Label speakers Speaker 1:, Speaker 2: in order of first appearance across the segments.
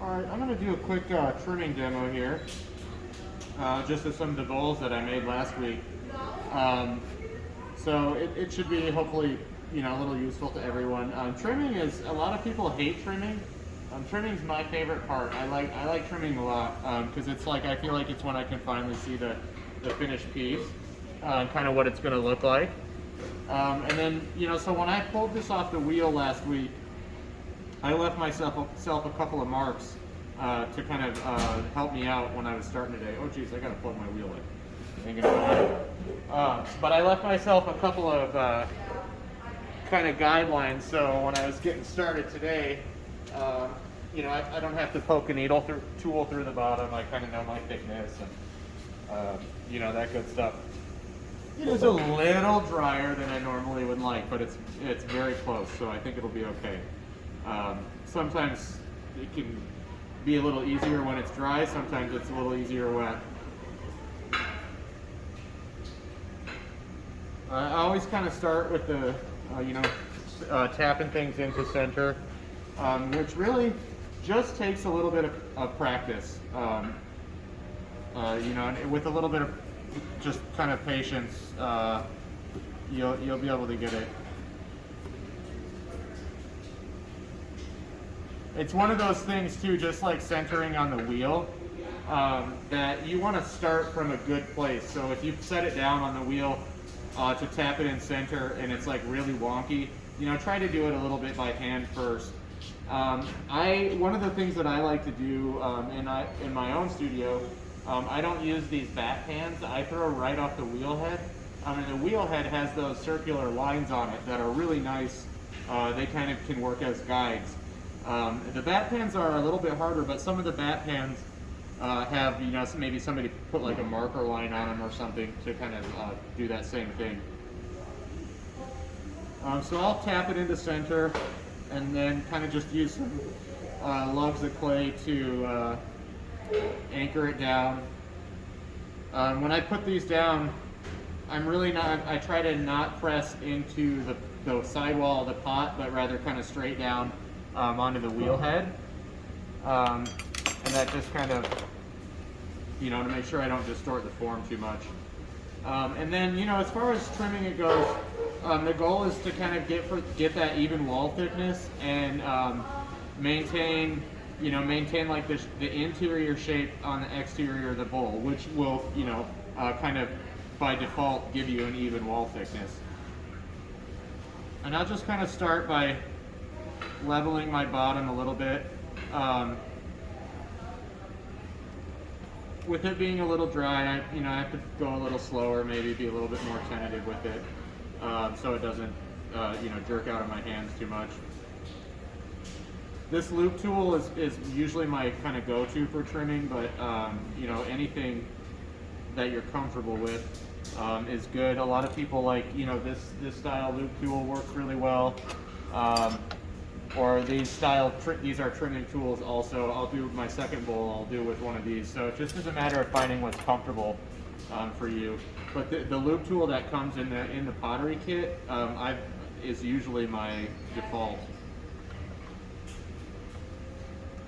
Speaker 1: Alright, I'm going to do a quick trimming demo here, just of some of the bowls that I made last week. Um, so it should be hopefully, a little useful to everyone. Trimming is, a lot of people hate trimming. Trimming is my favorite part. I like trimming a lot because it's like, I feel like it's when I can finally see the finished piece, kind of what it's going to look like. And then, so when I pulled this off the wheel last week, I left myself a couple of marks to kind of help me out when I was starting today. Oh geez, I gotta plug my wheel in. Ain't gonna but I left myself a couple of kind of guidelines, so when I was getting started today, I don't have to poke a tool through the bottom. I kind of know my thickness and that good stuff. It is a little drier than I normally would like, but it's very close, so I think it'll be okay. Sometimes it can be a little easier when it's dry, sometimes it's a little easier wet. I always kind of start with the, tapping things into center, which really just takes a little bit of practice. And with a little bit of just kind of patience, you'll be able to get it. It's one of those things too, just like centering on the wheel, that you want to start from a good place. So if you set it down on the wheel to tap it in center and it's like really wonky, try to do it a little bit by hand first. One of the things that I like to do in my own studio, I don't use these bat pans. I throw right off the wheel head. And the wheel head has those circular lines on it that are really nice. They kind of can work as guides. The bat pans are a little bit harder, but some of the bat pans have, maybe somebody put like a marker line on them or something to kind of do that same thing. So I'll tap it into center and then kind of just use some lugs of clay to anchor it down. When I put these down, I try to not press into the sidewall of the pot, but rather kind of straight down onto the wheel head. And that just kind of, to make sure I don't distort the form too much. And then, as far as trimming it goes, the goal is to kind of get that even wall thickness and maintain like the interior shape on the exterior of the bowl, which will, kind of by default give you an even wall thickness. And I'll just kind of start by leveling my bottom a little bit. With it being a little dry, I have to go a little slower, maybe be a little bit more tentative with it, so it doesn't, jerk out of my hands too much. This loop tool is usually my kind of go-to for trimming, but anything that you're comfortable with is good. A lot of people like, this style loop tool works really well. Or these are trimming tools also. I'll do my second bowl, I'll do with one of these. So it just is a matter of finding what's comfortable for you. But the loop tool that comes in the pottery kit is usually my default.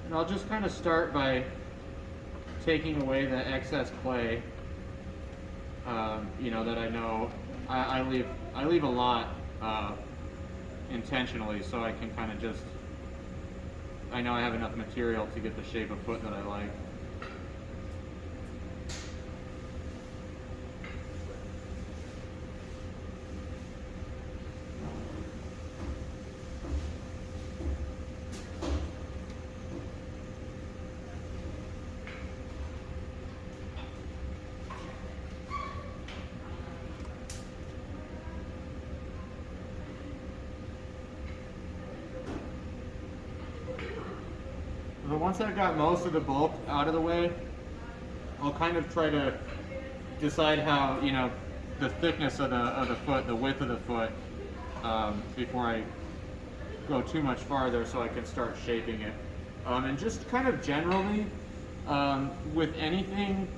Speaker 1: And I'll just kind of start by taking away the excess clay, that I know. I leave a lot intentionally, so I can kind of just, I know I have enough material to get the shape of foot that I like. So once I've got most of the bulk out of the way, I'll kind of try to decide how, the thickness of the foot, the width of the foot, before I go too much farther, so I can start shaping it. And just kind of generally, with anything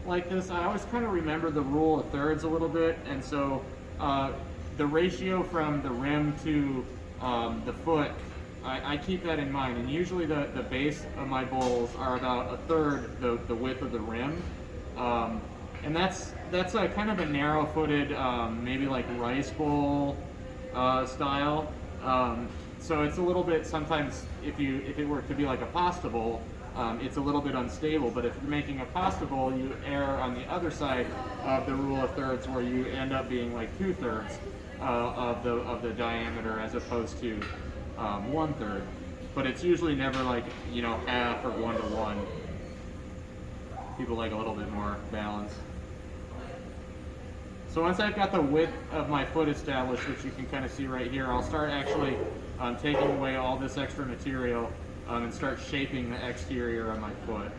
Speaker 1: like this, I always kind of remember the rule of thirds a little bit, and so the ratio from the rim to the foot I keep that in mind, and usually the base of my bowls are about a third the width of the rim, um, and that's a kind of a narrow-footed, maybe like rice bowl style. So it's a little bit, sometimes if it were to be like a pasta bowl, it's a little bit unstable. But if you're making a pasta bowl, you err on the other side of the rule of thirds, where you end up being like 2/3 of the diameter as opposed to 1/3. But it's usually never like, you know, half or 1-to-1. People like a little bit more balance. So once I've got the width of my foot established, which you can kind of see right here, I'll start actually taking away all this extra material and start shaping the exterior of my foot.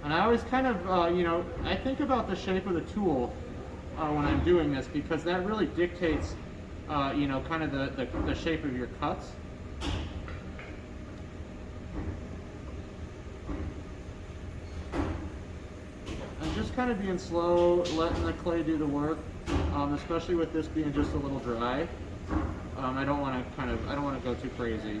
Speaker 1: And I always kind of, you know, I think about the shape of the tool when I'm doing this, because that really dictates, you know, kind of the shape of your cuts. I'm just kind of being slow, letting the clay do the work, especially with this being just a little dry. I don't want to go too crazy.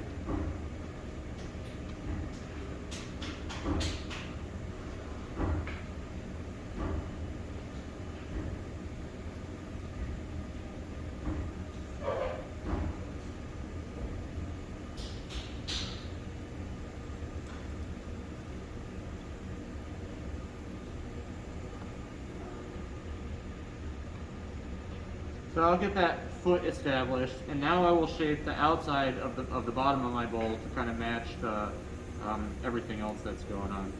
Speaker 1: So I'll get that foot established, and now I will shape the outside of the bottom of my bowl to kind of match the everything else that's going on.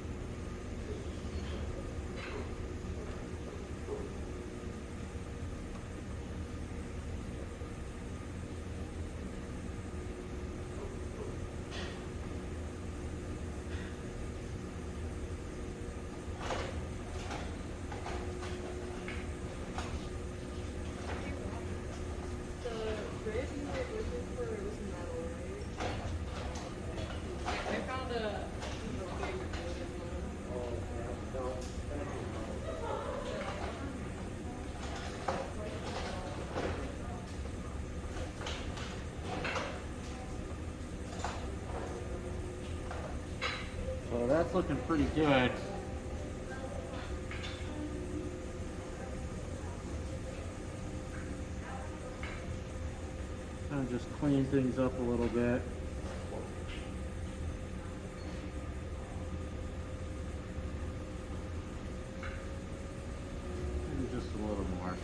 Speaker 1: So that's looking pretty good. And just clean things up a little bit. Maybe just a little more.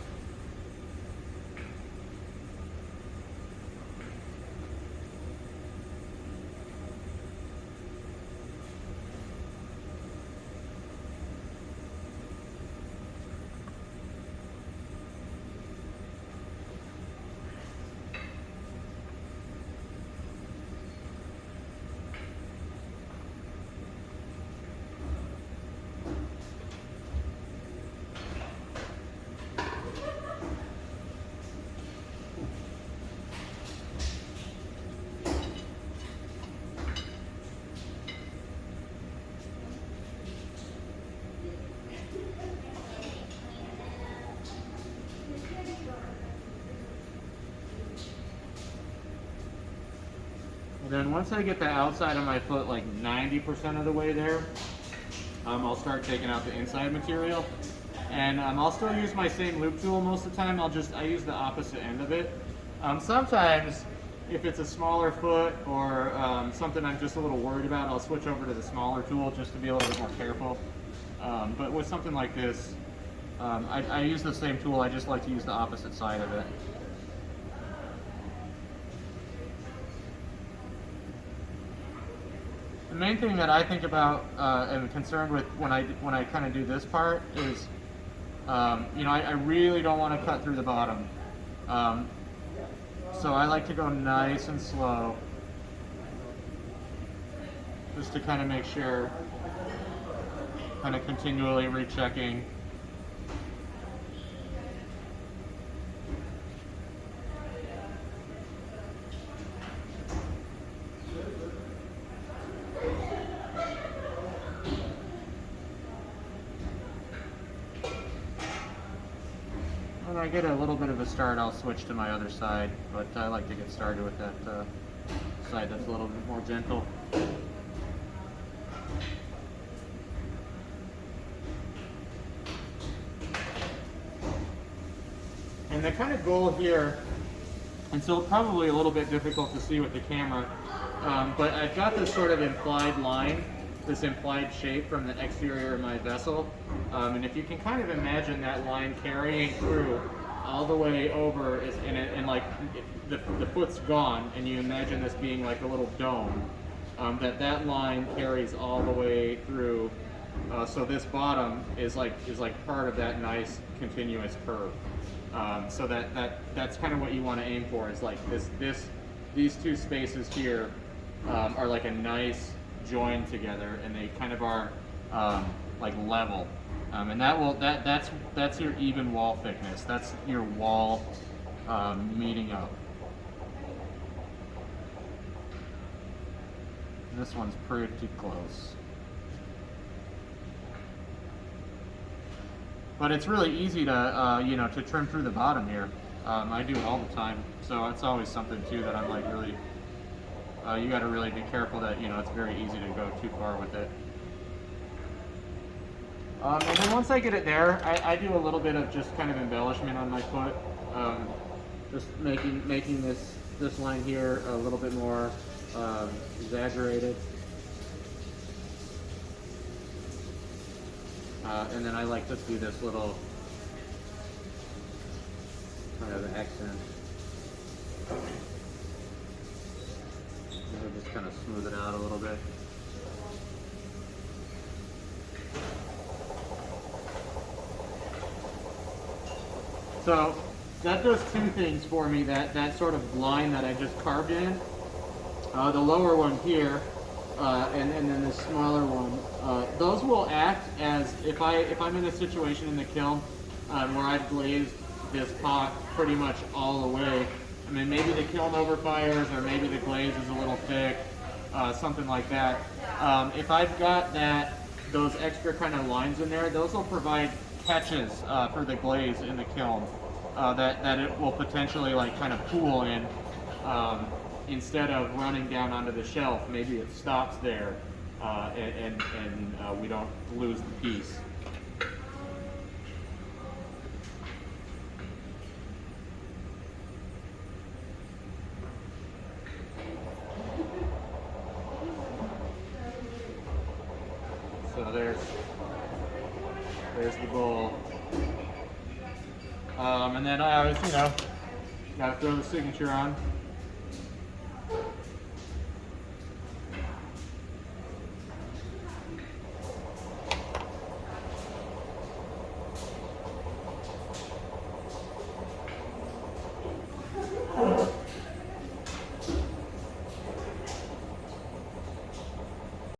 Speaker 1: And then once I get the outside of my foot like 90% of the way there, I'll start taking out the inside material. And I'll still use my same loop tool most of the time. I use the opposite end of it. Sometimes, if it's a smaller foot or something I'm just a little worried about, I'll switch over to the smaller tool just to be a little bit more careful. But with something like this, I use the same tool. I just like to use the opposite side of it. The main thing that I think about and am concerned with when I kind of do this part is, you know, I really don't want to cut through the bottom. So I like to go nice and slow, just to kind of make sure, kind of continually rechecking. I get a little bit of a start, I'll switch to my other side, but I like to get started with that side that's a little bit more gentle. And the kind of goal here, and so probably a little bit difficult to see with the camera, but I've got this sort of implied line, this implied shape from the exterior of my vessel. And if you can kind of imagine that line carrying through all the way over, and like the foot's gone, and you imagine this being like a little dome, that line carries all the way through. So this bottom is like part of that nice continuous curve. So that's kind of what you want to aim for, is like these two spaces here are like a nice join together, and they kind of are like level, and that's your even wall thickness. That's your wall meeting up. This one's pretty close. But it's really easy to, you know, to trim through the bottom here. I do it all the time, so it's always something too that I'm like really, you got to really be careful that, you know, it's very easy to go too far with it. And then once I get it there, I do a little bit of just kind of embellishment on my foot, just making this line here a little bit more exaggerated. And then I like to do this little kind of accent. I'll just kind of smooth it out a little bit. So that does two things for me, that sort of line that I just carved in. The lower one here, and then the smaller one, those will act as, if I'm in a situation in the kiln where I've glazed this pot pretty much all the way. I mean, maybe the kiln overfires, or maybe the glaze is a little thick, something like that. If I've got those extra kind of lines in there, those will provide catches for the glaze in the kiln that it will potentially like kind of pool in. Instead of running down onto the shelf, maybe it stops there, and we don't lose the piece. So there's the bowl. And then I always, you know, gotta throw the signature on.